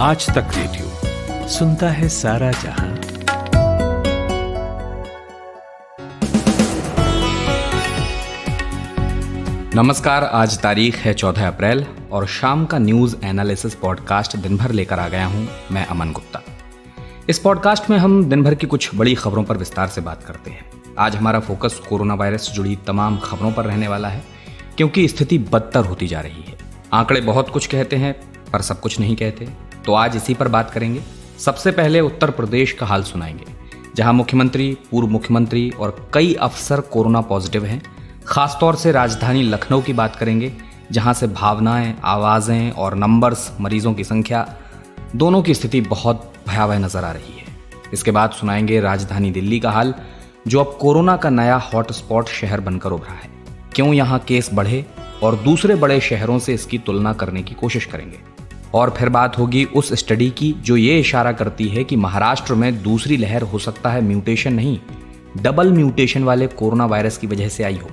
आज तक रेडियो सुनता है सारा जहां। नमस्कार, आज तारीख है 14 अप्रैल और शाम का न्यूज़ एनालिसिस पॉडकास्ट दिन भर लेकर आ गया हूं मैं अमन गुप्ता। इस पॉडकास्ट में हम दिन भर की कुछ बड़ी खबरों पर विस्तार से बात करते हैं। आज हमारा फोकस कोरोना वायरस से जुड़ी तमाम खबरों पर रहने वाला है, क्योंकि स्थिति बदतर होती जा रही है। आंकड़े बहुत कुछ कहते हैं पर सब कुछ नहीं कहते, तो आज इसी पर बात करेंगे। सबसे पहले उत्तर प्रदेश का हाल सुनाएंगे, जहां मुख्यमंत्री, पूर्व मुख्यमंत्री और कई अफसर कोरोना पॉजिटिव हैं। खासतौर से राजधानी लखनऊ की बात करेंगे, जहां से भावनाएं, आवाजें और नंबर्स, मरीजों की संख्या, दोनों की स्थिति बहुत भयावह नजर आ रही है। इसके बाद सुनाएंगे राजधानी दिल्ली का हाल, जो अब कोरोना का नया हॉटस्पॉट शहर बनकर उभरा है। क्यों यहां केस बढ़े और दूसरे बड़े शहरों से इसकी तुलना करने की कोशिश करेंगे। और फिर बात होगी उस स्टडी की जो ये इशारा करती है कि महाराष्ट्र में दूसरी लहर हो सकता है म्यूटेशन नहीं, डबल म्यूटेशन वाले कोरोना वायरस की वजह से आई हो।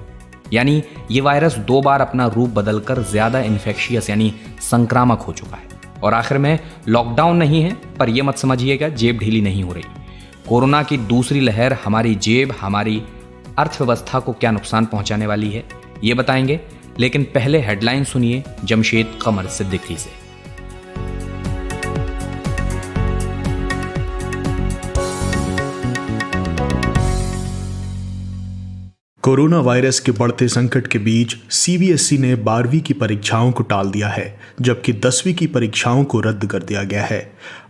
यानी ये वायरस 2 बार अपना रूप बदलकर ज्यादा इन्फेक्शियस यानी संक्रामक हो चुका है। और आखिर में लॉकडाउन नहीं है, पर यह मत समझिएगा जेब ढीली नहीं हो रही। कोरोना की दूसरी लहर हमारी जेब, हमारी अर्थव्यवस्था को क्या नुकसान पहुंचाने वाली है, ये बताएंगे। लेकिन पहले हेडलाइन सुनिए जमशेद कमर सिद्दीकी से। कोरोना वायरस के बढ़ते संकट के बीच सीबीएसई ने 12वीं की परीक्षाओं को टाल दिया है, जबकि 10वीं की परीक्षाओं को रद्द कर दिया गया है।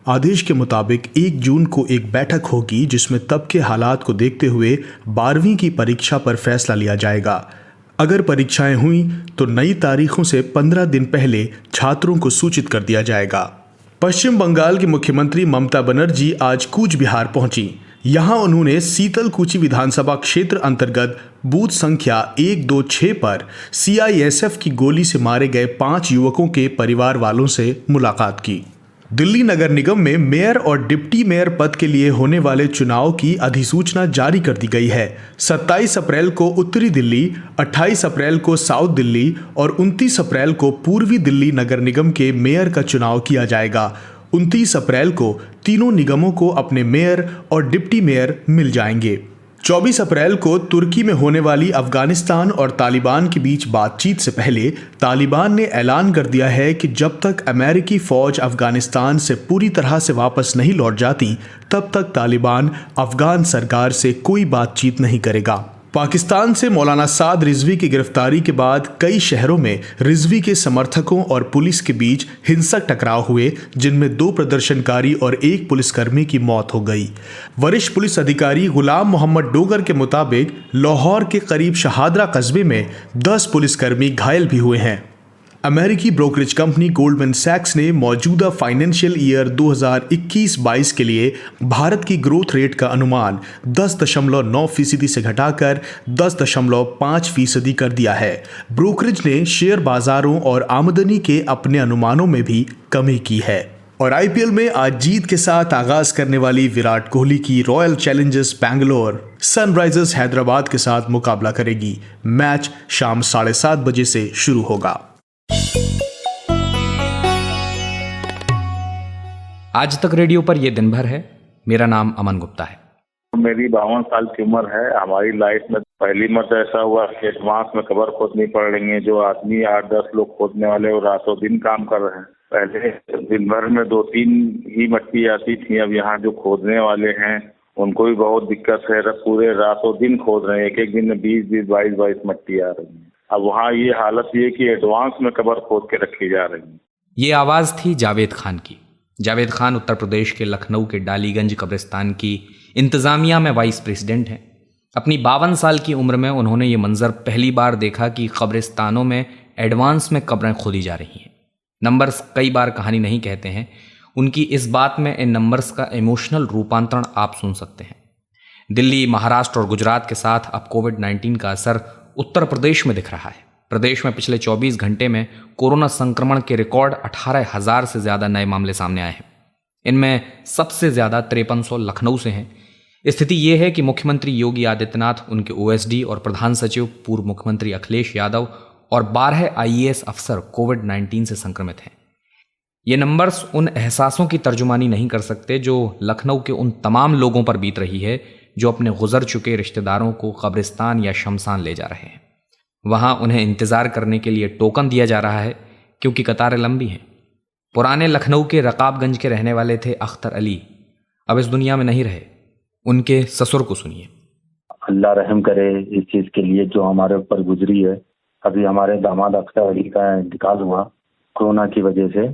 आदेश के मुताबिक 1 जून को एक बैठक होगी, जिसमें तब के हालात को देखते हुए 12वीं की परीक्षा पर फैसला लिया जाएगा। अगर परीक्षाएं हुई तो नई तारीखों से 15 दिन पहले छात्रों को सूचित कर दिया जाएगा। पश्चिम बंगाल की मुख्यमंत्री ममता बनर्जी आज कूच बिहार पहुंची। यहां उन्होंने सीतलकुची विधानसभा क्षेत्र अंतर्गत बूथ संख्या 126 पर सीआईएसएफ की गोली से मारे गए 5 युवकों के परिवार वालों से मुलाकात की। दिल्ली नगर निगम में मेयर और डिप्टी मेयर पद के लिए होने वाले चुनाव की अधिसूचना जारी कर दी गई है। 27 अप्रैल को उत्तरी दिल्ली, 28 अप्रैल को साउथ दिल्ली और 29 अप्रैल को पूर्वी दिल्ली नगर निगम के मेयर का चुनाव किया जाएगा। 29 अप्रैल को तीनों निगमों को अपने मेयर और डिप्टी मेयर मिल जाएंगे। 24 अप्रैल को तुर्की में होने वाली अफगानिस्तान और तालिबान के बीच बातचीत से पहले तालिबान ने ऐलान कर दिया है कि जब तक अमेरिकी फौज अफगानिस्तान से पूरी तरह से वापस नहीं लौट जाती, तब तक तालिबान अफगान सरकार से कोई बातचीत नहीं करेगा। पाकिस्तान से मौलाना साद रिजवी की गिरफ्तारी के बाद कई शहरों में रिजवी के समर्थकों और पुलिस के बीच हिंसक टकराव हुए, जिनमें 2 प्रदर्शनकारी और 1 पुलिसकर्मी की मौत हो गई। वरिष्ठ पुलिस अधिकारी गुलाम मोहम्मद डोगर के मुताबिक लाहौर के करीब शहादरा कस्बे में 10 पुलिसकर्मी घायल भी हुए हैं। अमेरिकी ब्रोकरेज कंपनी गोल्डमैन सैक्स ने मौजूदा फाइनेंशियल ईयर 2021-22 के लिए भारत की ग्रोथ रेट का अनुमान 10.9% से घटाकर 10.5% कर दिया है। ब्रोकरेज ने शेयर बाजारों और आमदनी के अपने अनुमानों में भी कमी की है। और आईपीएल में आज जीत के साथ आगाज करने वाली विराट कोहली की royal Challengers Bangalore Sunrisers Hyderabad के साथ मुकाबला करेगी। मैच शाम 7:30 बजे से शुरू होगा। आज तक रेडियो पर यह दिन भर है। मेरा नाम अमन गुप्ता है। मेरी 52 साल की उम्र है। हमारी लाइफ में पहली मर्तबा ऐसा हुआ कि एडवांस में कबर खोदनी पड़ रही है। जो आदमी 8-10 लोग खोदने वाले वो रातों दिन काम कर रहे हैं। पहले दिन भर में 2-3 ही मट्टी आती थी, अब यहाँ जो खोदने वाले हैं उनको भी बहुत दिक्कत है। पूरे रातों दिन खोद रहे हैं, एक दिन में 20-20, 22-22 मट्टी आ रही है। अब वहाँ ये हालत ये कि एडवांस में कबर खोद के रखी जा रही है। ये आवाज़ थी जावेद खान की। जावेद खान उत्तर प्रदेश के लखनऊ के डालीगंज कब्रिस्तान की इंतज़ामिया में वाइस प्रेसिडेंट हैं। अपनी 52 साल की उम्र में उन्होंने ये मंजर पहली बार देखा कि कब्रिस्तानों में एडवांस में कब्रें खोदी जा रही हैं। नंबर्स कई बार कहानी नहीं कहते हैं। उनकी इस बात में इन नंबर्स का इमोशनल रूपांतरण आप सुन सकते हैं। दिल्ली, महाराष्ट्र और गुजरात के साथ अब कोविड-19 का असर उत्तर प्रदेश में दिख रहा है। प्रदेश में पिछले 24 घंटे में कोरोना संक्रमण के रिकॉर्ड 18,000 से ज़्यादा नए मामले सामने आए हैं। इनमें सबसे ज़्यादा 5300 लखनऊ से हैं। स्थिति ये है कि मुख्यमंत्री योगी आदित्यनाथ, उनके ओएसडी और प्रधान सचिव पूर्व मुख्यमंत्री अखिलेश यादव और 12 आईएएस अफसर कोविड-19 से संक्रमित हैं। ये नंबर्स उन एहसासों की तर्जुमानी नहीं कर सकते जो लखनऊ के उन तमाम लोगों पर बीत रही है जो अपने गुजर चुके रिश्तेदारों को कब्रिस्तान या शमशान ले जा रहे हैं। वहां उन्हें इंतजार करने के लिए टोकन दिया जा रहा है क्योंकि कतारें लंबी हैं। पुराने लखनऊ के रकाबगंज के रहने वाले थे अख्तर अली, अब इस दुनिया में नहीं रहे। उनके ससुर को सुनिए। अल्लाह रहम करे इस चीज के लिए जो हमारे ऊपर गुजरी है। अभी हमारे दामाद अख्तर अली का इंतकाल हुआ कोरोना की वजह से,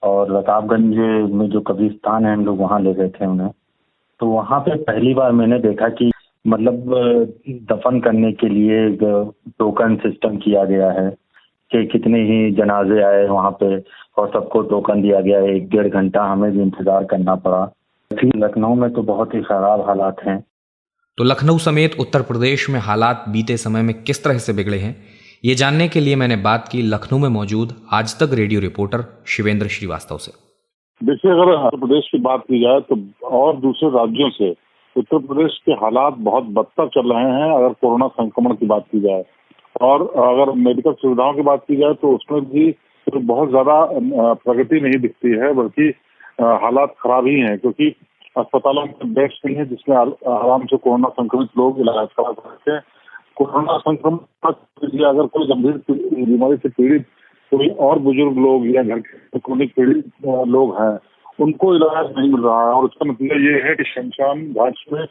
और रकाबगंज में जो कब्रिस्तान है हम लोग वहाँ ले गए थे उन्हें। तो वहाँ पे पहली बार मैंने देखा कि मतलब दफन करने के लिए टोकन सिस्टम किया गया है कि कितने ही जनाजे आए वहाँ पे और सबको टोकन दिया गया है। 1-1.5 घंटा हमें भी इंतजार करना पड़ा। फिर लखनऊ में तो बहुत ही खराब हालात हैं। तो लखनऊ समेत उत्तर प्रदेश में हालात बीते समय में किस तरह से बिगड़े हैं, ये जानने के लिए मैंने बात की लखनऊ में मौजूद आज तक रेडियो रिपोर्टर शिवेंद्र श्रीवास्तव से। देखिए, अगर उत्तर प्रदेश की बात की जाए तो और दूसरे राज्यों से उत्तर प्रदेश के हालात बहुत बदतर चल रहे हैं अगर कोरोना संक्रमण की बात की जाए। और अगर मेडिकल सुविधाओं की बात की जाए तो उसमें भी तो बहुत ज्यादा प्रगति नहीं दिखती है, बल्कि हालात खराब ही हैं, क्योंकि अस्पतालों में बेड्स नहीं है जिसमें आराम से कोरोना संक्रमित लोग इलाज करा सकते हैं। कोरोना संक्रमण अगर कोई गंभीर बीमारी से पीड़ित कोई और बुजुर्ग लोग या घर के क्रोनिक पीड़ित लोग हैं, उनको इलाज नहीं मिल रहा है। और उसका मतलब ये है कि शमशान घाट में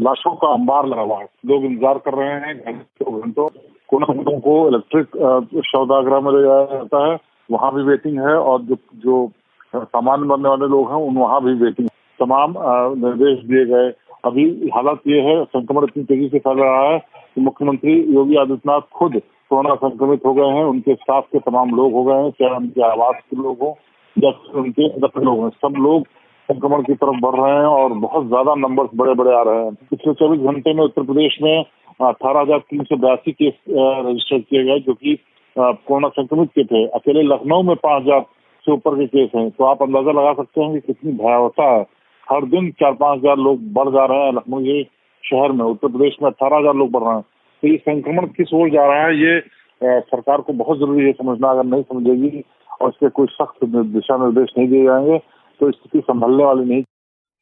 लाशों का अंबार लगा हुआ है। लोग इंतजार कर रहे हैं घंटों। कोरोना को इलेक्ट्रिक शवदाह में ले जाया जाता है, वहाँ भी वेटिंग है, और जो सामान्य मरने वाले लोग हैं उन वहाँ भी वेटिंग। तमाम निर्देश दिए गए। अभी हालात ये है, संक्रमण इतनी तेजी से फैल रहा है कि मुख्यमंत्री योगी आदित्यनाथ खुद कोरोना संक्रमित हो गए हैं। उनके स्टाफ के तमाम लोग हो गए हैं, चाहे उनके आवास के लोग हों या उनके दफ्तर लोग हैं, सब लोग संक्रमण की तरफ बढ़ रहे हैं और बहुत ज्यादा नंबर्स बड़े आ रहे हैं। पिछले 24 घंटे में उत्तर प्रदेश में 18,382 केस रजिस्टर किए गए जो कि कोरोना संक्रमित के थे। अकेले लखनऊ में 5,000 से ऊपर के केस हैं। तो आप अंदाजा लगा सकते हैं कि कितनी भयावहता है। हर दिन 4-5 हजार लोग बढ़ जा रहे हैं लखनऊ के शहर में। उत्तर प्रदेश में 18,000 लोग बढ़ रहे हैं। तो ये संक्रमण किस ओर जा रहा है, ये सरकार को बहुत जरूरी है समझना। अगर नहीं समझेगी और इसके कोई सख्त दिशा निर्देश नहीं दिए जाएंगे तो स्थिति संभलने वाली नहीं।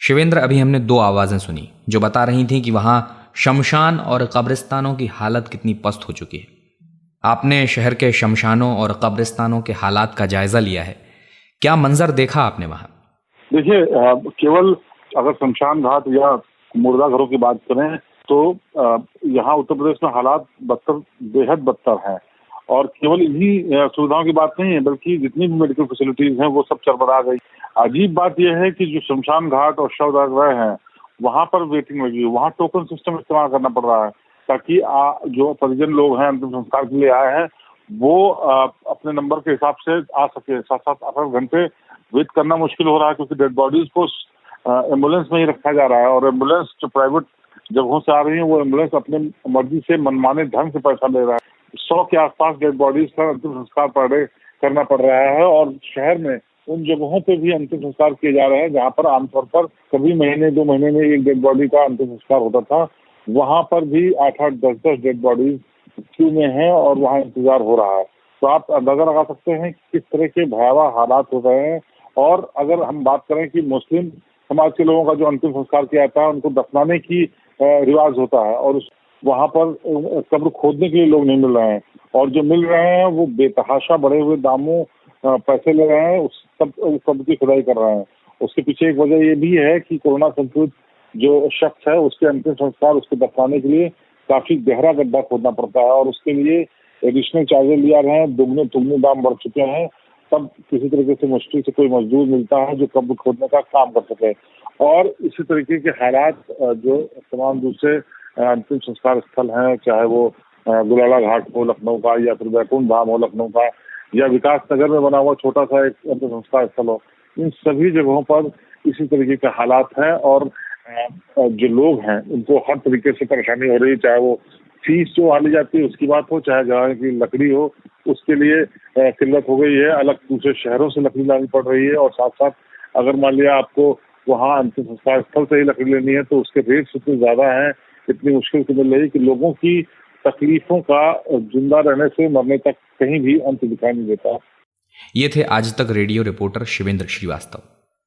शिवेंद्र, अभी हमने 2 आवाजें सुनी जो बता रही थी कि वहां शमशान और कब्रिस्तानों की हालत कितनी पस्त हो चुकी है। आपने शहर के शमशानों और कब्रिस्तानों के हालात का जायजा लिया है, क्या मंजर देखा आपने वहां? देखिए, केवल अगर शमशान घाट या मुर्दा घरों की बात करें तो यहाँ उत्तर प्रदेश में हालात बेहद बदतर हैं। और केवल इन्हीं सुविधाओं की बात नहीं है, बल्कि जितनी भी मेडिकल फैसिलिटीज हैं वो सब चरमरा गई। अजीब बात यह है कि जो शमशान घाट और शवदाह हैं वहां पर वेटिंग लगी है, वहां टोकन सिस्टम इस्तेमाल करना पड़ रहा है ताकि जो परिजन लोग हैं अंतिम संस्कार के लिए आए हैं वो अपने नंबर के हिसाब से आ सके। 7-8 घंटे वेट करना मुश्किल हो रहा है क्योंकि डेड बॉडीज को एम्बुलेंस में ही रखा जा रहा है। और एम्बुलेंस जो प्राइवेट जगहों से आ रही है वो एम्बुलेंस अपने मर्जी से मनमाने ढंग से पैसा ले रहा है। 100 के आसपास डेड बॉडीज का अंतिम संस्कार करना पड़ रहा है। और शहर में उन जगहों पे भी अंतिम संस्कार किए जा रहे हैं जहाँ पर आमतौर पर कभी महीने 2 महीने में एक डेड बॉडी का अंतिम संस्कार होता था, वहाँ पर भी 8-8, 10-10 डेड बॉडीज क्यू में है और वहाँ इंतजार हो रहा है। तो आप अंदाजा लगा सकते हैं किस तरह के भयावह हालात हो रहे हैं। और अगर हम बात करें कि मुस्लिम समाज के लोगों का जो अंतिम संस्कार किया जाता है उनको दफनाने की रिवाज होता है और वहाँ पर कब्र खोदने के लिए लोग नहीं मिल रहे हैं, और जो मिल रहे हैं वो बेतहाशा बढ़े हुए दामों पैसे ले रहे हैं, उस कब्र की खुदाई कर रहे हैं। उसके पीछे एक वजह ये भी है कि कोरोना संक्रमित जो शख्स है उसके अंतिम संस्कार उसको दफनाने के लिए काफी गहरा गड्ढा खोदना पड़ता है और उसके लिए एडिशनल चार्जेस लिया गए हैं, दुगने दाम बढ़ चुके हैं। तब किसी तरीके से मुश्किल से कोई मजदूर मिलता है जो कब्र खोदने का काम कर सके। और इसी तरीके के हालात जो तमाम दूसरे अंतिम संस्कार स्थल हैं, चाहे वो गुलाला घाट हो लखनऊ का या फिर बैकुंठ धाम हो लखनऊ का या विकास नगर में बना हुआ छोटा सा एक अंतिम संस्कार स्थल हो, इन सभी जगहों पर इसी तरीके के हालात हैं। और जो लोग हैं उनको हर तरीके से परेशानी हो रही है, चाहे वो फीस जो हाली जाती है उसकी बात हो, चाहे जहाँ की लकड़ी हो उसके लिए किल्लत हो गई है, अलग दूसरे शहरों से लकड़ी लानी पड़ रही है। और साथ साथ अगर मान लिया आपको वहाँ अंतिम संस्कार स्थल से ही लकड़ी लेनी है तो उसके रेट इतने ज्यादा हैं, इतनी मुश्किल से मिल रही है कि लोगों की तकलीफों का जिंदा रहने से मरने तक कहीं भी अंत दिखाई नहीं देता। ये थे आज तक रेडियो रिपोर्टर शिवेंद्र श्रीवास्तव।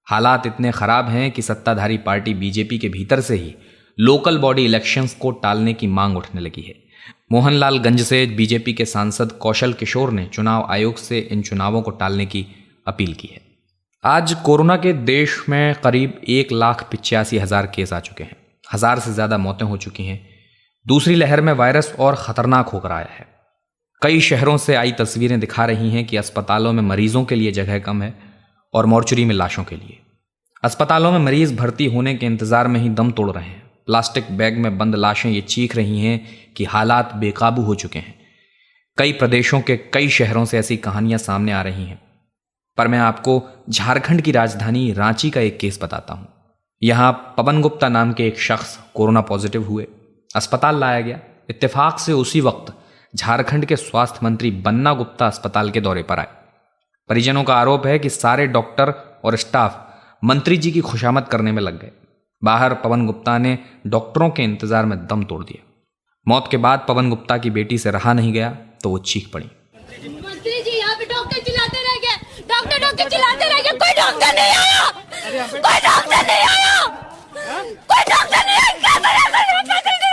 हालात इतने खराब हैं कि सत्ताधारी पार्टी बीजेपी के भीतर से ही लोकल बॉडी इलेक्शंस को टालने की मांग उठने लगी है। मोहनलालगंज से बीजेपी के सांसद कौशल किशोर ने चुनाव आयोग से इन चुनावों को टालने की अपील की है। आज कोरोना के देश में करीब 1,85,000 केस आ चुके हैं। 1000 से ज़्यादा मौतें हो चुकी हैं। दूसरी लहर में वायरस और ख़तरनाक होकर आया है। कई शहरों से आई तस्वीरें दिखा रही हैं कि अस्पतालों में मरीजों के लिए जगह कम है और मॉर्चुरी में लाशों के लिए। अस्पतालों में मरीज भर्ती होने के इंतजार में ही दम तोड़ रहे हैं। प्लास्टिक बैग में बंद लाशें ये चीख रही हैं कि हालात बेकाबू हो चुके हैं। कई प्रदेशों के कई शहरों से ऐसी कहानियां सामने आ रही हैं। पर मैं आपको झारखंड की राजधानी रांची का एक केस बताता हूं। यहां पवन गुप्ता नाम के एक शख्स कोरोना पॉजिटिव हुए, अस्पताल लाया गया। इत्तेफाक से उसी वक्त झारखंड के स्वास्थ्य मंत्री बन्ना गुप्ता अस्पताल के दौरे पर आए। परिजनों का आरोप है कि सारे डॉक्टर और स्टाफ मंत्री जी की खुशामद करने में लग गए। बाहर पवन गुप्ता ने डॉक्टरों के इंतजार में दम तोड़ दिया। मौत के बाद पवन गुप्ता की बेटी से रहा नहीं गया तो वो चीख पड़ी। मंत्री जी यहाँ पे डॉक्टर चिल्लाते रह गए, डॉक्टर चिल्लाते रह गए, कोई डॉक्टर नहीं आया, कोई डॉक्टर नहीं आया, कोई डॉक्टर नहीं आया। क्या करें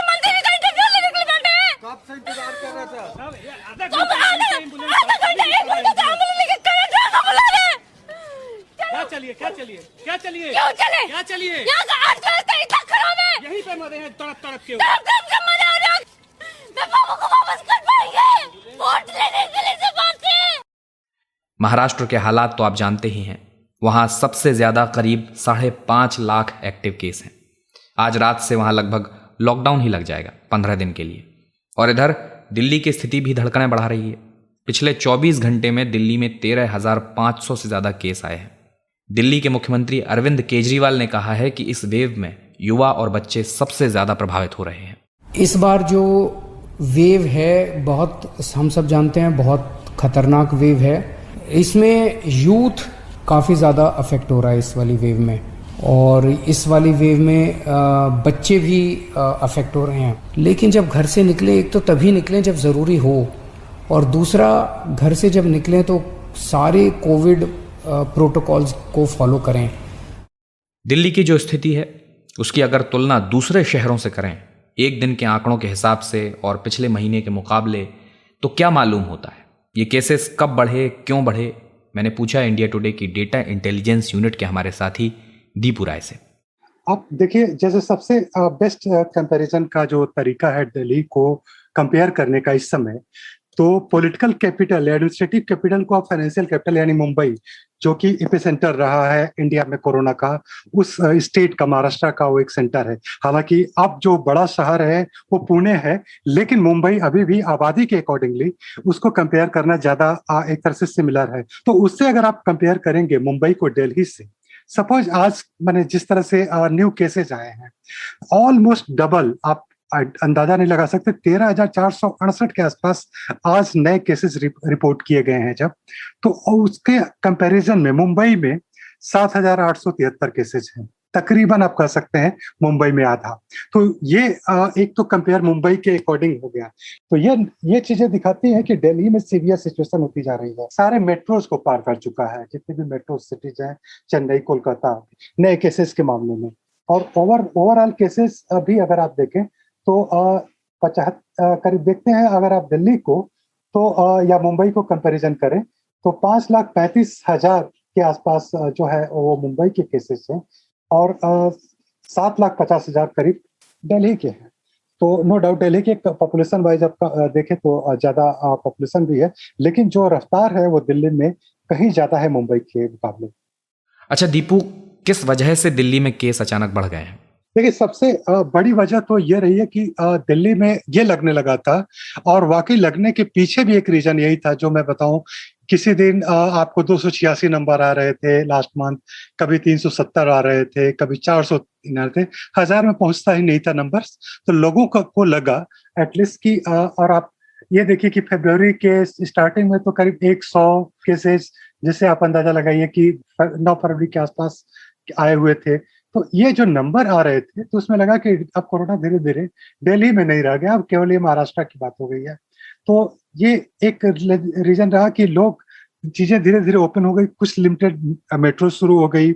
मंत्री का इंटरव्यू लेने के लिए बैठे हैं। कब से इंतजार कर रहा था? आधा घंटा 1 घंटा से एम्बुलेंस लेके करें बुला रहे। क्या चलिए क्या चलिए क्या चलिए क्यों चले? क्या चलिए? यहाँ का 8 का इतना खराब है। यहीं पे मरे हैं तड़प तड़प के। तड़प के मरे हो रहे। मैं पापा को वापस कर पाएंगे वोट लेने के लिए से बात है। महाराष्ट्र के हालात तो आप जानते ही हैं। वहां सबसे ज्यादा करीब 5.5 लाख एक्टिव केस हैं। आज रात से वहां लगभग लॉकडाउन ही लग जाएगा 15 दिन के लिए। और इधर दिल्ली की स्थिति भी धड़कनें बढ़ा रही है। पिछले 24 घंटे में दिल्ली में 13,500 से ज्यादा केस आए हैं। दिल्ली के मुख्यमंत्री अरविंद केजरीवाल ने कहा है कि इस वेव में युवा और बच्चे सबसे ज्यादा प्रभावित हो रहे हैं। इस बार जो वेव है बहुत, हम सब जानते हैं, बहुत खतरनाक वेव है। इसमें यूथ काफ़ी ज़्यादा अफेक्ट हो रहा है इस वाली वेव में, और इस वाली वेव में बच्चे भी अफेक्ट हो रहे हैं। लेकिन जब घर से निकले, एक तो तभी निकलें जब ज़रूरी हो, और दूसरा घर से जब निकलें तो सारे कोविड प्रोटोकॉल्स को फॉलो करें। दिल्ली की जो स्थिति है उसकी अगर तुलना दूसरे शहरों से करें, एक दिन के आंकड़ों के हिसाब से और पिछले महीने के मुकाबले, तो क्या मालूम होता है? ये केसेस कब बढ़े, क्यों बढ़े? मैंने पूछा इंडिया टुडे की डेटा इंटेलिजेंस यूनिट के हमारे साथी दीपू राय से। आप देखिए, जैसे सबसे बेस्ट कंपैरिजन का जो तरीका है दिल्ली को कंपेयर करने का इस समय, तो पॉलिटिकल कैपिटल, एडमिनिस्ट्रेटिव कैपिटल को आप फाइनेंशियल कैपिटल यानी मुंबई, जो कि एपिसेंटर रहा है इंडिया में कोरोना का, उस स्टेट का, महाराष्ट्र का वो एक सेंटर है। हालांकि अब जो बड़ा शहर है वो पुणे है, लेकिन मुंबई अभी भी आबादी के अकॉर्डिंगली उसको कंपेयर करना ज्यादा एक तरह से सिमिलर है। तो उससे अगर आप कंपेयर करेंगे मुंबई को दिल्ली से, सपोज आज मैंने जिस तरह से न्यू केसेस आए हैं, ऑलमोस्ट डबल, आप अंदाजा नहीं लगा सकते, 13,468 के आसपास आज नए केसेस रिपोर्ट किए गए हैं जब, तो उसके कंपैरिजन में मुंबई में 7,873 केसेस हैं। तकरीबन आप कह सकते हैं मुंबई में आधा। तो ये एक तो कंपेयर मुंबई के अकॉर्डिंग हो गया। तो ये चीजें दिखाती हैं कि दिल्ली में सीवियर सिचुएशन होती जा रही है। सारे मेट्रोज को पार कर चुका है, जितने भी मेट्रो सिटीज हैं, चेन्नई, कोलकाता, नए केसेस के मामले में। और ओवरऑल केसेस भी अगर आप देखें तो 50 करीब देखते हैं। अगर आप दिल्ली को तो या मुंबई को कंपैरिजन करें तो 5,35,000 के आसपास जो है वो मुंबई के केसेस हैं, और 7,50,000 करीब दिल्ली के हैं। तो नो डाउट दिल्ली के पॉपुलेशन वाइज आप देखें तो ज्यादा पॉपुलेशन भी है, लेकिन जो रफ्तार है वो दिल्ली में कहीं ज्यादा है मुंबई के मुकाबले। अच्छा दीपू, किस वजह से दिल्ली में केस अचानक बढ़ गए हैं? देखिए, सबसे बड़ी वजह तो ये रही है कि दिल्ली में ये लगने लगा था, और वाकई लगने के पीछे भी एक रीजन यही था जो मैं बताऊं। किसी दिन आपको 286 नंबर आ रहे थे लास्ट मंथ, कभी 370 आ रहे थे, कभी 400 आ रहे थे, 1000 में पहुंचता ही नहीं था नंबर्स। तो लोगों को लगा एटलीस्ट कि और आप ये देखिए कि फरवरी के स्टार्टिंग में तो करीब 100 केसेस, जिसे आप अंदाजा लगाइए कि 9 फरवरी के आसपास आए हुए थे। तो ये जो नंबर आ रहे थे तो उसमें लगा कि अब कोरोना धीरे धीरे दिल्ली में नहीं रह गया, अब केवल ये महाराष्ट्र की बात हो गई है। तो ये एक रीजन रहा कि लोग चीजें धीरे धीरे ओपन हो गई, कुछ लिमिटेड मेट्रो शुरू हो गई,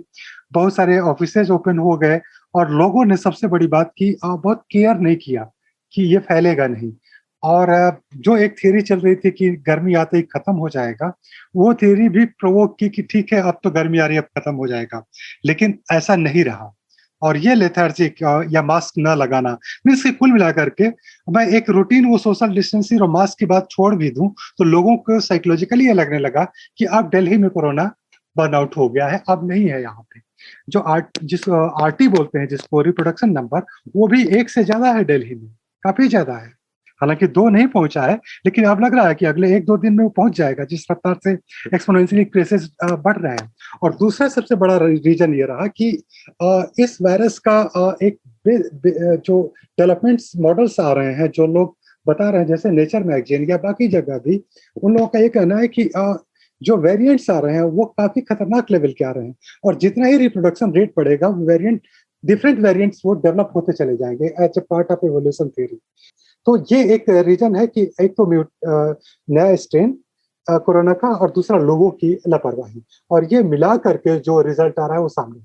बहुत सारे ऑफिसेज ओपन हो गए, और लोगों ने सबसे बड़ी बात की बहुत केयर नहीं किया कि ये फैलेगा नहीं। और जो एक थियरी चल रही थी कि गर्मी आते ही खत्म हो जाएगा, वो थियरी भी प्रोवोक की कि ठीक है अब तो गर्मी आ रही है, अब खत्म हो जाएगा, लेकिन ऐसा नहीं रहा। और ये लेथार्जिक या मास्क न लगाना, मीन्स कि कुल मिलाकर के मैं एक रूटीन वो सोशल डिस्टेंसिंग और मास्क की बात छोड़ भी दूं तो लोगों को साइकोलॉजिकली ये लगने लगा कि अब दिल्ली में कोरोना बर्नआउट हो गया है, अब नहीं है यहाँ पे। जो जिस आरटी बोलते हैं, जिसको रिप्रोडक्शन नंबर, वो भी 1 से ज्यादा है दिल्ली में, काफी ज्यादा है। हालांकि 2 नहीं पहुंचा है, लेकिन अब लग रहा है कि अगले 1-2 दिन में वो पहुंच जाएगा, जिस रफ्तार से एक्सपोनेंशियली केसेस बढ़ रहे हैं। और दूसरा सबसे बड़ा रीजन ये रहा कि इस वायरस का एक जो डेवलपमेंट्स मॉडल्स आ रहे हैं, जो लोग बता रहे हैं, जैसे नेचर मैगजीन या बाकी जगह भी, उन लोगों का ये कहना है कि जो वेरिएंट्स आ रहे हैं वो काफी खतरनाक लेवल के आ रहे हैं, और जितना ही रिप्रोडक्शन रेट बढ़ेगा, डिफरेंट वेरिएंट्स वो डेवलप होते चले जाएंगे as a part of evolution theory. तो ये एक रीजन है कि एक तो नया स्ट्रेन कोरोना का, और दूसरा लोगों की लापरवाही, और ये मिला करके जो रिजल्ट आ रहा है वो सामने।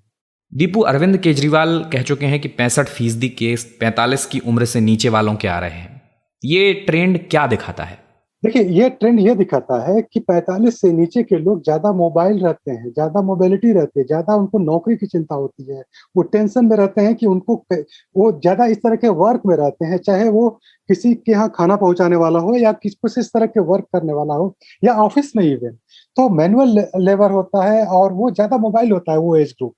दीपू, अरविंद केजरीवाल कह चुके हैं कि 65% केस 45 की उम्र से नीचे वालों के आ रहे हैं। ये ट्रेंड क्या दिखाता है? देखिए, ये ट्रेंड ये दिखाता है कि 45 से नीचे के लोग ज्यादा मोबाइल रहते हैं, ज्यादा मोबिलिटी रहती है, ज्यादा उनको नौकरी की चिंता होती है, वो टेंशन में रहते हैं कि वो ज्यादा इस तरह के वर्क में रहते हैं, चाहे वो किसी के यहाँ खाना पहुंचाने वाला हो या किसी इस तरह के वर्क करने वाला हो, या ऑफिस में इवन तो मैनुअल लेबर होता है, और वो ज्यादा मोबाइल होता है वो एज ग्रुप।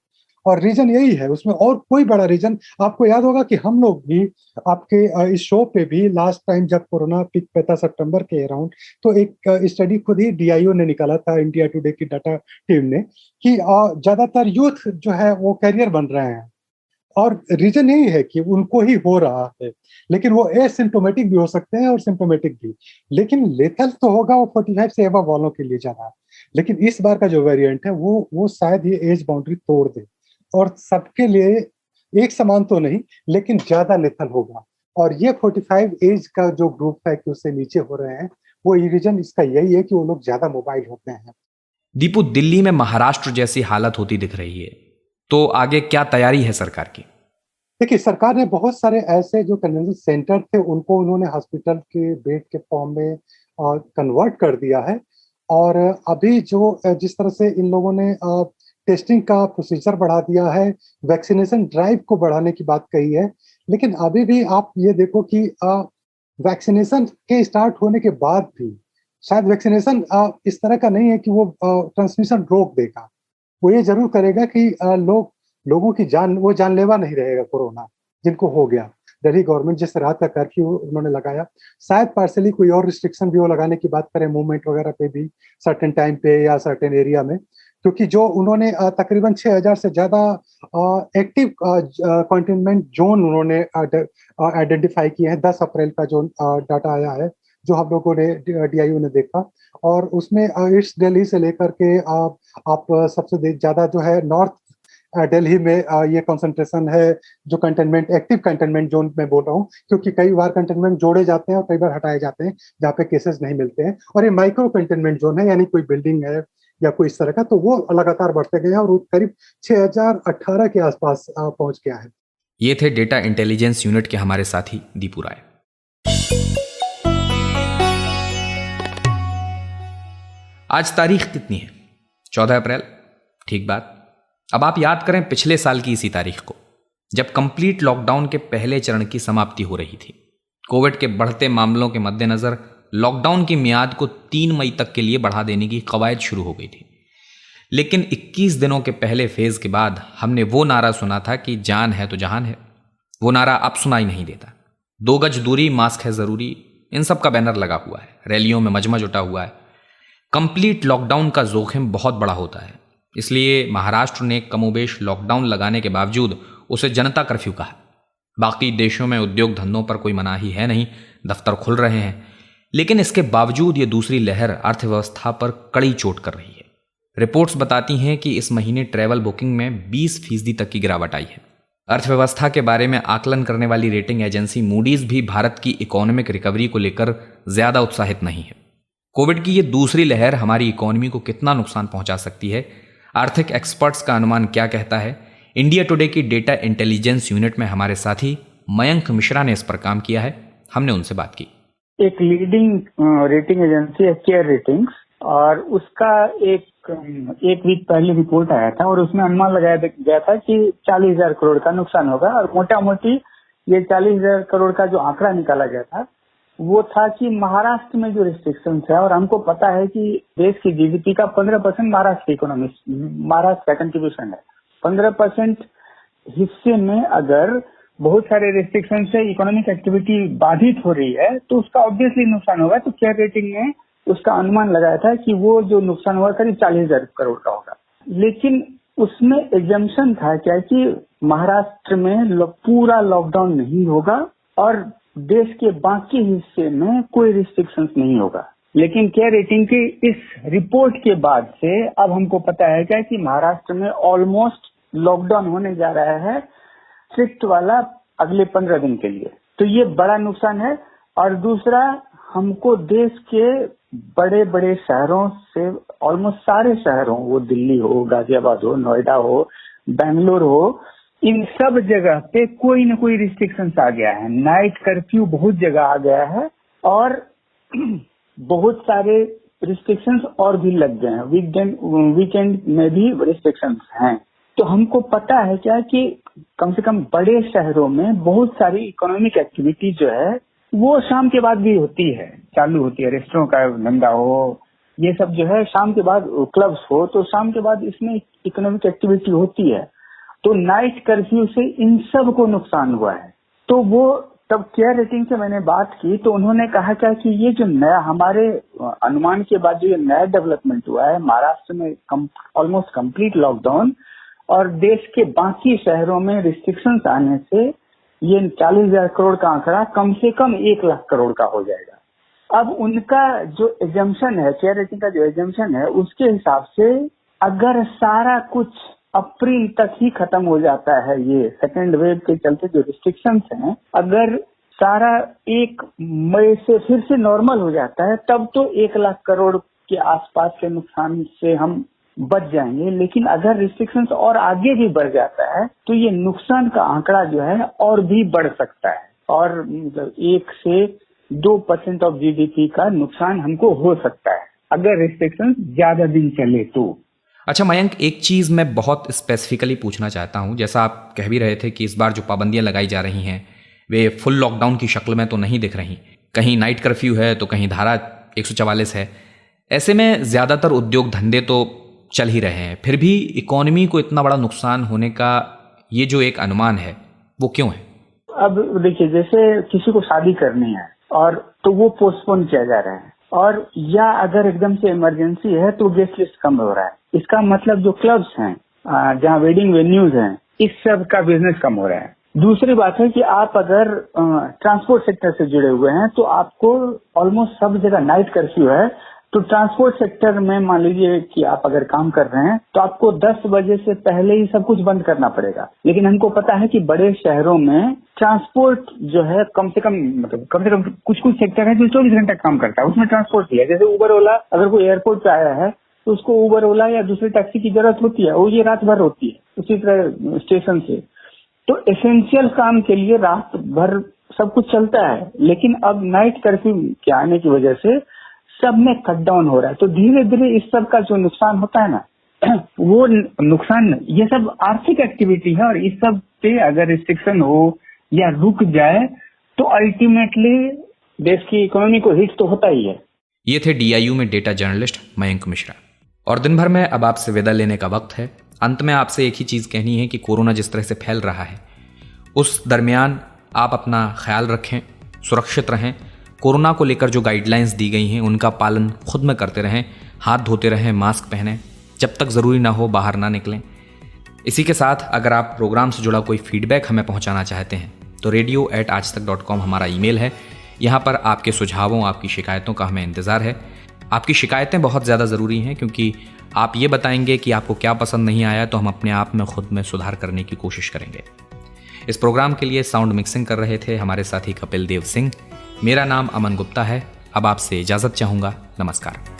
और रीजन यही है उसमें, और कोई बड़ा रीजन आपको याद होगा कि हम लोग भी आपके इस शो पे भी लास्ट टाइम जब कोरोना पीक पे था सितंबर के अराउंड, तो एक स्टडी खुद ही DIO ने निकाला था, इंडिया टुडे की डाटा टीम ने, कि ज्यादातर यूथ जो है वो कैरियर बन रहे हैं, और रीजन यही है कि उनको ही हो रहा है, लेकिन वो एसिम्प्टोमेटिक भी हो सकते हैं और सिम्प्टोमेटिक भी, लेकिन लेथल तो होगा वो 45 से अबव वालों के लिए ज्यादा। लेकिन इस बार का जो वेरिएंट है वो शायद ये एज बाउंड्री तोड़ दे, और सबके लिए एक समान तो नहीं, लेकिन ज्यादा लेथल होगा। और ये 45 एज का जो ग्रुप है कि उससे नीचे हो रहे हैं, वो रीजन इसका यही है कि वो लोग ज्यादा मोबाइल होते हैं। दीपू, दिल्ली में महाराष्ट्र जैसी हालत होती दिख रही है, तो आगे क्या तैयारी है सरकार की? देखिए, सरकार ने बहुत सारे ऐसे जो कन्वेंशन सेंटर थे उनको उन्होंने हॉस्पिटल के बेड के फॉर्म में कन्वर्ट कर दिया है, और अभी जो जिस तरह से इन लोगों ने टेस्टिंग का प्रोसीजर बढ़ा दिया है, वैक्सीनेशन ड्राइव को बढ़ाने की बात कही है, लेकिन अभी भी आप ये देखो कि वैक्सीनेशन के स्टार्ट होने के बाद भी शायद वैक्सीनेशन इस तरह का नहीं है कि वो ट्रांसमिशन रोक देगा। वो ये जरूर करेगा कि लोगों की जानलेवा नहीं रहेगा कोरोना जिनको हो गया। दिल्ली गवर्नमेंट जिस रात का कर्फ्यू उन्होंने लगाया, शायद पार्सली कोई और रिस्ट्रिक्शन भी वो लगाने की बात करें, मूवमेंट वगैरह पे भी, सर्टेन टाइम पे या सर्टेन एरिया में, क्योंकि जो उन्होंने तकरीबन 6000 से ज्यादा एक्टिव कंटेनमेंट जोन उन्होंने आइडेंटिफाई किए हैं। 10 अप्रैल का जो डाटा आया है, जो हम लोगों ने DIO ने देखा, और उसमें ईस्ट दिल्ली से लेकर के आप सबसे ज्यादा जो है नॉर्थ दिल्ली में ये कंसंट्रेशन है, जो कंटेनमेंट एक्टिव कंटेनमेंट जोन में बोल रहा हूँ, क्योंकि कई बार कंटेनमेंट जोड़े जाते हैं और कई बार हटाए जाते हैं जहाँ पे केसेस नहीं मिलते हैं, और ये माइक्रो कंटेनमेंट जोन है, यानी कोई बिल्डिंग है या कोई इस तरह का, तो वो लगातार बढ़ते गए हैं और करीब 6018 के आसपास पहुंच गया है। ये थे डेटा इंटेलिजेंस यूनिट के हमारे साथी दीपू राय। आज तारीख कितनी है? 14 अप्रैल। ठीक बात। अब आप याद करें पिछले साल की इसी तारीख को, जब कंप्लीट लॉकडाउन के पहले चरण की समाप्ति हो रही थी। कोविड के बढ़ते मामलों के मद्देनजर लॉकडाउन की मियाद को 3 मई तक के लिए बढ़ा देने की कवायद शुरू हो गई थी, लेकिन 21 दिनों के पहले फेज के बाद हमने वो नारा सुना था कि जान है तो जहान है। वो नारा अब सुनाई नहीं देता। 2 गज दूरी, मास्क है जरूरी, इन सब का बैनर लगा हुआ है, रैलियों में मजमा जुटा हुआ है। कंप्लीट लॉकडाउन का जोखिम बहुत बड़ा होता है, इसलिए महाराष्ट्र ने कमोबेश लॉकडाउन लगाने के बावजूद उसे जनता कर्फ्यू कहा। बाकी देशों में उद्योग धंधों पर कोई मनाही है नहीं, दफ्तर खुल रहे हैं, लेकिन इसके बावजूद ये दूसरी लहर अर्थव्यवस्था पर कड़ी चोट कर रही है। रिपोर्ट्स बताती हैं कि इस महीने ट्रैवल बुकिंग में 20% तक की गिरावट आई है। अर्थव्यवस्था के बारे में आकलन करने वाली रेटिंग एजेंसी मूडीज भी भारत की इकोनॉमिक रिकवरी को लेकर ज्यादा उत्साहित नहीं है। कोविड की ये दूसरी लहर हमारी इकोनॉमी को कितना नुकसान पहुंचा सकती है, आर्थिक एक्सपर्ट्स का अनुमान क्या कहता है। इंडिया टुडे की डेटा इंटेलिजेंस यूनिट में हमारे साथी मयंक मिश्रा ने इस पर काम किया है, हमने उनसे बात की। एक लीडिंग रेटिंग एजेंसी है केयर रेटिंग्स, और उसका एक वीक पहले रिपोर्ट आया था और उसमें अनुमान लगाया गया था कि 40,000 करोड़ का नुकसान होगा। और मोटा मोटी ये 40,000 करोड़ का जो आंकड़ा निकाला गया था वो था कि महाराष्ट्र में जो रिस्ट्रिक्शंस है, और हमको पता है कि देश की जीडीपी का 15% महाराष्ट्र की इकोनॉमी, महाराष्ट्र का कंट्रीब्यूशन है। 15% हिस्से में अगर बहुत सारे रिस्ट्रिक्शन से इकोनॉमिक एक्टिविटी बाधित हो रही है तो उसका ऑब्वियसली नुकसान होगा। तो केयर रेटिंग ने उसका अनुमान लगाया था कि वो जो नुकसान होगा करीब 40,000 करोड़ का होगा। लेकिन उसमें एग्जम्पशन था क्या कि महाराष्ट्र में पूरा लॉकडाउन नहीं होगा और देश के बाकी हिस्से में कोई रिस्ट्रिक्शंस नहीं होगा। लेकिन केयर रेटिंग की इस रिपोर्ट के बाद से अब हमको पता है क्या कि महाराष्ट्र में ऑलमोस्ट लॉकडाउन होने जा रहा है, स्ट्रिक्ट वाला, अगले 15 दिन के लिए। तो ये बड़ा नुकसान है। और दूसरा, हमको देश के बड़े बड़े शहरों से, ऑलमोस्ट सारे शहरों, वो दिल्ली हो, गाजियाबाद हो, नोएडा हो, बेंगलोर हो, इन सब जगह पे कोई न कोई रिस्ट्रिक्शंस आ गया है। नाइट कर्फ्यू बहुत जगह आ गया है और बहुत सारे रिस्ट्रिक्शंस और भी लग गए हैं। वीकेंड में भी रिस्ट्रिक्शंस हैं। तो हमको पता है क्या कि कम से कम बड़े शहरों में बहुत सारी इकोनॉमिक एक्टिविटी जो है वो शाम के बाद भी होती है, चालू होती है। रेस्टोरेंट का धंधा हो, ये सब जो है शाम के बाद, क्लब्स हो, तो शाम के बाद इसमें इकोनॉमिक एक्टिविटी होती है। तो नाइट कर्फ्यू से इन सब को नुकसान हुआ है। तो वो तब केयर रेटिंग से मैंने बात की तो उन्होंने कहा क्या कि ये जो नया हमारे अनुमान के बाद जो ये नया डेवलपमेंट हुआ है, महाराष्ट्र में ऑलमोस्ट कंप्लीट लॉकडाउन और देश के बाकी शहरों में रिस्ट्रिक्शंस आने से ये 40,000 करोड़ का आंकड़ा कम से कम 1 लाख करोड़ का हो जाएगा। अब उनका जो एजम्पशन है, केयर रेटिंग का जो एजम्पशन है, उसके हिसाब से अगर सारा कुछ अप्रैल तक ही खत्म हो जाता है, ये सेकेंड वेव के चलते जो रिस्ट्रिक्शंस हैं, अगर सारा 1 मई से फिर से नॉर्मल हो जाता है, तब तो 1 लाख करोड़ के आसपास के नुकसान से हम बच जाएंगे। लेकिन अगर रिस्ट्रिक्शंस और आगे भी बढ़ जाता है तो ये नुकसान का आंकड़ा जो है और भी बढ़ सकता है और 1 से 2% ऑफ जीडीपी का नुकसान हमको हो सकता है अगर रिस्ट्रिक्शंस ज्यादा दिन चले तो। अच्छा मयंक, एक चीज़ मैं बहुत स्पेसिफिकली पूछना चाहता हूँ। जैसा आप कह भी रहे थे कि इस बार जो पाबंदियाँ लगाई जा रही हैं वे फुल लॉकडाउन की शक्ल में तो नहीं दिख रही, कहीं नाइट कर्फ्यू है तो कहीं धारा 144 है। ऐसे में ज़्यादातर उद्योग धंधे तो चल ही रहे हैं, फिर भी इकोनॉमी को इतना बड़ा नुकसान होने का ये जो एक अनुमान है वो क्यों है? अब देखिए, जैसे किसी को शादी करनी है और तो वो पोस्टपोन किया जा रहा है, और या अगर एकदम से इमरजेंसी है तो गेस्ट लिस्ट कम हो रहा है। इसका मतलब जो क्लब्स हैं, जहाँ वेडिंग वेन्यूज हैं, इस सब का बिजनेस कम हो रहा है। दूसरी बात है कि आप अगर ट्रांसपोर्ट सेक्टर से जुड़े हुए हैं तो आपको ऑलमोस्ट सब जगह नाइट कर्फ्यू है। तो ट्रांसपोर्ट सेक्टर में मान लीजिए कि आप अगर काम कर रहे हैं तो आपको 10 बजे से पहले ही सब कुछ बंद करना पड़ेगा। लेकिन हमको पता है कि बड़े शहरों में ट्रांसपोर्ट जो है कम से कम कुछ सेक्टर है जो 24 घंटा काम करता है, उसमें ट्रांसपोर्ट भी है। जैसे उबर ओला, अगर कोई एयरपोर्ट पे आया है तो उसको उबर ओला या दूसरी टैक्सी की जरूरत होती है, वो ये रात भर होती है। उसी तरह स्टेशन से तो एसेंशियल काम के लिए रात भर सब कुछ चलता है। लेकिन अब नाइट कर्फ्यू के आने की वजह से सब में कट डाउन हो रहा है। तो धीरे धीरे इस सब का जो नुकसान होता है ना, वो नुकसान, ये सब आर्थिक एक्टिविटी है और इस सब पे अगर रिस्ट्रिक्शन हो या रुक जाए तो अल्टीमेटली देश की इकोनॉमी को हिट तो होता ही है। ये थे DIU में डेटा जर्नलिस्ट मयंक मिश्रा। और दिन भर में अब आपसे विदा लेने का वक्त है। अंत में आपसे एक ही चीज़ कहनी है कि कोरोना जिस तरह से फैल रहा है उस दरमियान आप अपना ख्याल रखें, सुरक्षित रहें। कोरोना को लेकर जो गाइडलाइंस दी गई हैं उनका पालन खुद में करते रहें, हाथ धोते रहें, मास्क पहनें, जब तक ज़रूरी ना हो बाहर ना निकलें। इसी के साथ अगर आप प्रोग्राम से जुड़ा कोई फीडबैक हमें पहुंचाना चाहते हैं तो radio@aajtak.com हमारा ईमेल है। यहाँ पर आपके सुझावों, आपकी शिकायतों का हमें इंतज़ार है। आपकी शिकायतें बहुत ज़्यादा ज़रूरी हैं क्योंकि आप ये बताएंगे कि आपको क्या पसंद नहीं आया तो हम अपने आप में खुद में सुधार करने की कोशिश करेंगे। इस प्रोग्राम के लिए साउंड मिक्सिंग कर रहे थे हमारे साथी कपिल देव सिंह। मेरा नाम अमन गुप्ता है। अब आपसे इजाज़त चाहूँगा। नमस्कार।